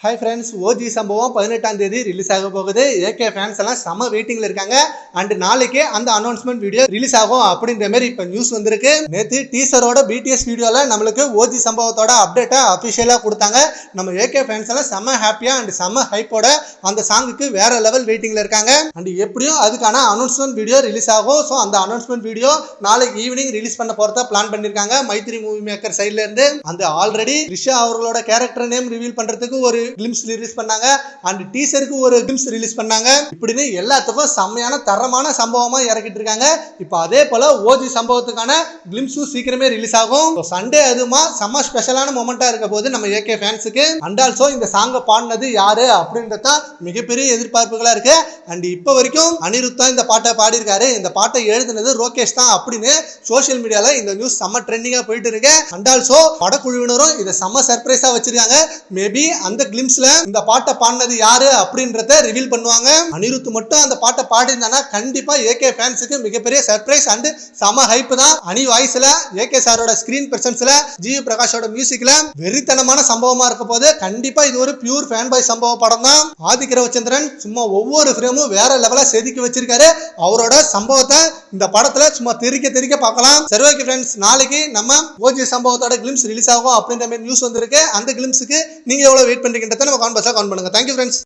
Hi friends, OG சம்பவம் 18ஆம் தேதி release ஆக போகுது. ஏகே ஃபேன்ஸ் எல்லாம் செம வெயிட்டிங்ல இருக்காங்க. அண்ட் நாளைக்கே அந்த அனௌன்ஸ்மெண்ட் வீடியோ ரிலீஸ் ஆகும் அப்படின்ற மாதிரி இப்ப நியூஸ் வந்திருக்கு. நேத்து டீசரோட பிடிஎஸ் வீடியோல நம்மளுக்கு ஓஜி சம்பவத்தோட அப்டேட்டை அபிஷியலா கொடுத்தாங்க. நம்ம ஏகே ஃபேன்ஸ் எல்லாம் செம ஹாப்பியா அண்ட் செம ஹைப்போட அந்த சாங்குக்கு வேற லெவல் வெயிட்டிங்ல இருக்காங்க. அண்ட் எப்படியும் அதுக்கான அனௌன்ஸ்மெண்ட் வீடியோ ரிலீஸ் ஆகும். ஸோ அந்த அனௌன்ஸ்மெண்ட் வீடியோ நாளைக்கு ஈவினிங் ரிலீஸ் பண்ண போறதா பிளான் பண்ணிருக்காங்க மைத்ரி மூவி மேக்கர் சைட்ல இருந்து. அந்த ஆல்ரெடி ரிஷா அவர்களோட கேரக்டர் நேம் ரிவீல் பண்றதுக்கு ஒரு கிளிம்ஸ் ரிலீஸ் பண்ணாங்க. அண்ட் டீசருக்கு ஒரு கிளிம்ஸ் ரிலீஸ் பண்ணாங்க. இப்படின்னு எல்லாத்துக்கும் செம்மையான தரமான சம்பவமா இறக்கிட்டு இருக்காங்க. இப்போ அதே போல ஓஜி சம்பவத்துக்கான கிளிம்ஸும் சீக்கிரமே ரிலீஸ் ஆகும். சண்டே அதுமா செம்ம ஸ்பெஷலான மொமெண்டா இருக்க போது நம்ம ஏகே ஃபேன்ஸுக்கு. அண்ட் ஆல்சோ இந்த சாங்கை பாடினது யாரு அப்படின்றத மிகப்பெரிய எதிர்பார்ப்புகளா இருக்கு. அண்ட் இப்போ வரைக்கும் அனிருத் தான் இந்த பாட்டை பாடியிருக்காரு. இந்த பாட்டை எழுதுனது ரோகேஷ் தான் அப்படின்னு சோசியல் மீடியால இந்த நியூஸ் செம்ம ட்ரெண்டிங்கா போயிட்டு இருக்கு. அண்ட் ஆல்சோ படக்குழுவினரும் இதை செம்ம சர்ப்ரைஸா வச்சிருக்காங்க. மேபி அந்த கிளிம்ஸ்ல இந்த பாட்டை பாடினது யாரு அப்படின்றத ரிவீல் பண்ணுவாங்க. அனிருத் மட்டும் அந்த பாட்டை பாடினானா கண்டிப்பா ஏகே ஃபேன்ஸுக்கு மிகப்பெரிய சர்ப்ரைஸ் அண்ட் செம ஹைப் தான். அனி வாய்ஸ்ல ஏகே சாரோட ஸ்கிரீன் பிரசன்ஸ்ல ஜிவி பிரகாஷோட மியூசிக்ல வெறித்தனமான சம்பவமா இருக்க போது கண்டிப்பா இது ஒரு பியூர் ஃபேன் பாய் சம்பவ படம் தான். ஆதித்ய ரவிச்சந்திரன் சும்மா ஒவ்வொரு ஃப்ரேமும் வேற லெவலா செதுக்கி வச்சிருக்காரு. அவரோட சம்பவத்தை இந்த படத்துல சும்மா தெரிக்க பார்க்கலாம். சரி, ஓகே ஃப்ரெண்ட்ஸ், நாளைக்கு நம்ம ஓஜி சம்பவத்தோட கிளிம்ஸ் ரிலீஸ் ஆகும் அப்படின்ற மாதிரி நியூஸ் வந்திருக்கு. அந்த கிளிம்ஸுக்கு நீங்க எவ்வளவு வெயிட் பண்றீங்கன்றத நம்ம கான்வர்ஸா கவுண்ட் பண்ணுங்க. Thank you friends.